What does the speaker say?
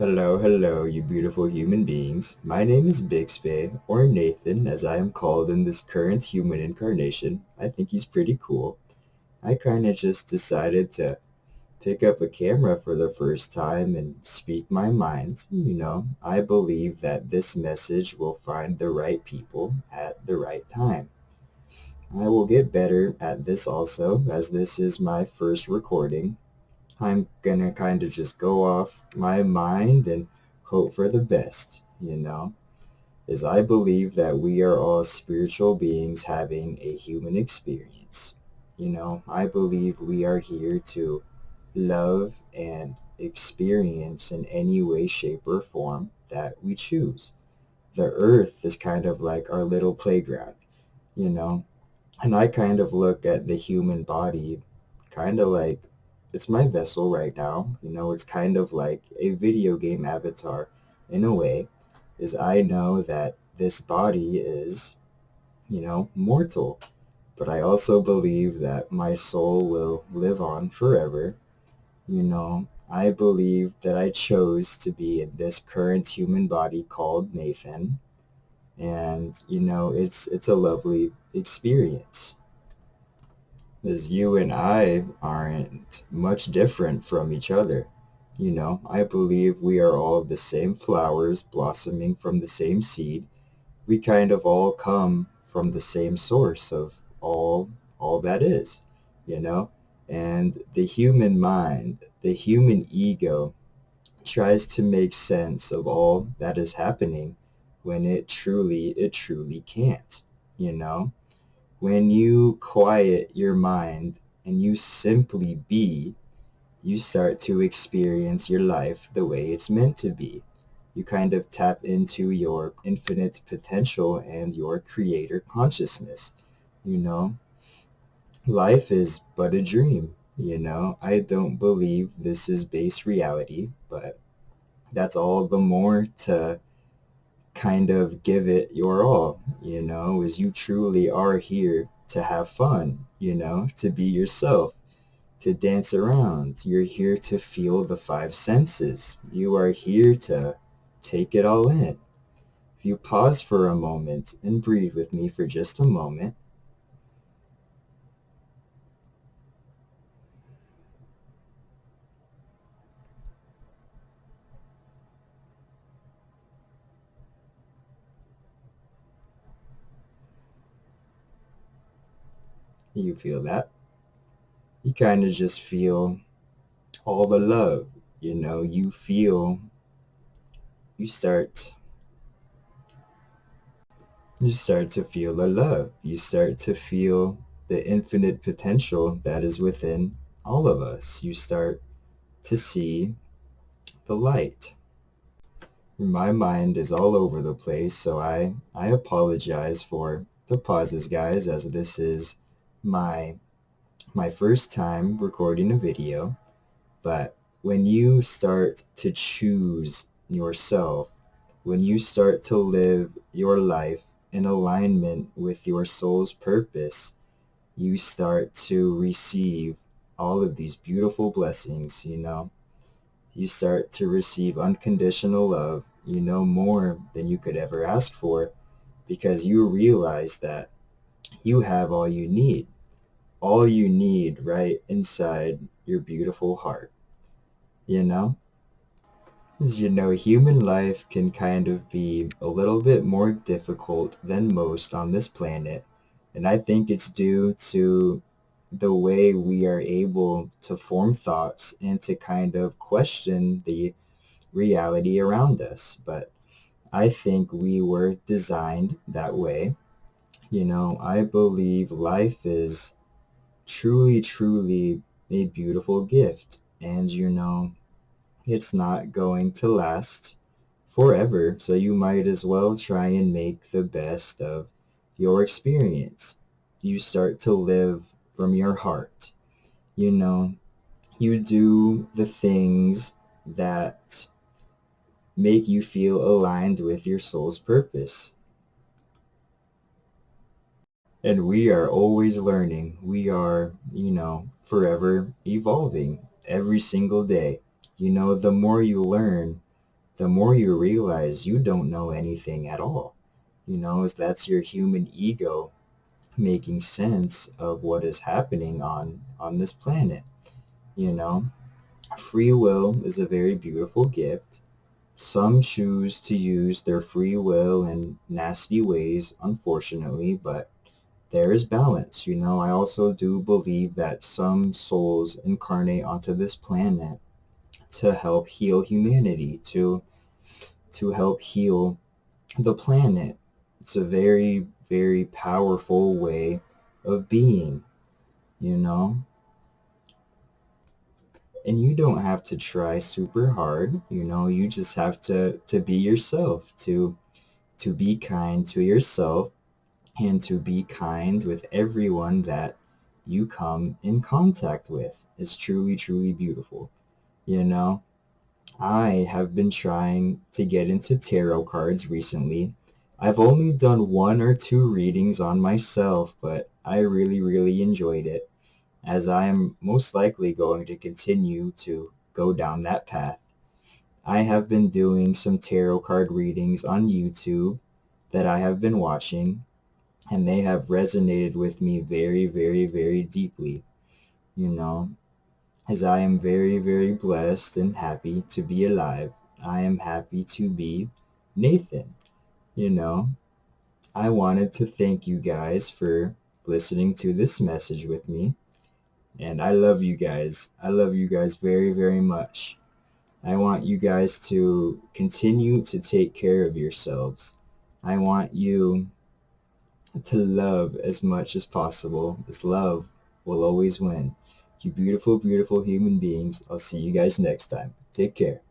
Hello, hello, you beautiful human beings. My name is Bixby, or Nathan, as I am called in this current human incarnation. I think he's pretty cool. I kind of just decided to pick up a camera for the first time and speak my mind. I believe that this message will find the right people at the right time. I will get better at this also, as this is my first recording. I'm gonna kind of just go off my mind and hope for the best, as I believe that we are all spiritual beings having a human experience. I believe we are here to love and experience in any way, shape, or form that we choose. The earth is kind of like our little playground, you know, and I kind of look at the human body kind of like it's my vessel right now. It's kind of like a video game avatar in a way, is I know that this body is mortal. But I also believe that my soul will live on forever. I believe that I chose to be in this current human body called Nathan. And, it's a lovely experience. As you and I aren't much different from each other. I believe we are all the same flowers blossoming from the same seed. We kind of all come from the same source of all that is, you know? And the human mind, the human ego tries to make sense of all that is happening when it truly can't, you know? When you quiet your mind and you simply be, you start to experience your life the way it's meant to be. You kind of tap into your infinite potential and your creator consciousness. You know, life is but a dream. I don't believe this is base reality, but that's all the more to kind of give it your all, as you truly are here to have fun, to be yourself, to dance around. You're here to feel the five senses. You are here to take it all in. If you pause for a moment and breathe with me for just a moment, you feel that. You kind of just feel all the love. You feel, you start, you start to feel the love. You start to feel the infinite potential that is within all of us. You start to see the light. My mind is all over the place, so I apologize for the pauses, guys, as this is my my first time recording a video. But when you start to choose yourself, when you start to live your life in alignment with your soul's purpose, you start to receive all of these beautiful blessings. You start to receive unconditional love, more than you could ever ask for, because you realize that you have all you need right inside your beautiful heart, you know? As human life can kind of be a little bit more difficult than most on this planet, and I think it's due to the way we are able to form thoughts and to kind of question the reality around us. But I think we were designed that way. I believe life is truly, truly a beautiful gift. And it's not going to last forever. So you might as well try and make the best of your experience. You start to live from your heart. You know, you do the things that make you feel aligned with your soul's purpose. And we are always learning. We are forever evolving every single day. The more you learn, the more you realize you don't know anything at all. That's your human ego making sense of what is happening on this planet. You know, free will is a very beautiful gift. Some choose to use their free will in nasty ways, unfortunately, but there is balance. I also do believe that some souls incarnate onto this planet to help heal humanity, to help heal the planet. It's a very, very powerful way of being, you know? And you don't have to try super hard, you just have to be yourself, to be kind to yourself and to be kind with everyone that you come in contact with. It's truly, truly beautiful. You know, I have been trying to get into tarot cards recently. I've only done one or two readings on myself, but I really, really enjoyed it, as I am most likely going to continue to go down that path. I have been doing some tarot card readings on YouTube that I have been watching, and they have resonated with me very, very, very deeply, you know, as I am very, very blessed and happy to be alive. I am happy to be Nathan, you know. I wanted to thank you guys for listening to this message with me, and I love you guys. I love you guys very, very much. I want you guys to continue to take care of yourselves. I want you to love as much as possible, as love will always win. You beautiful, beautiful human beings. I'll see you guys next time. Take care.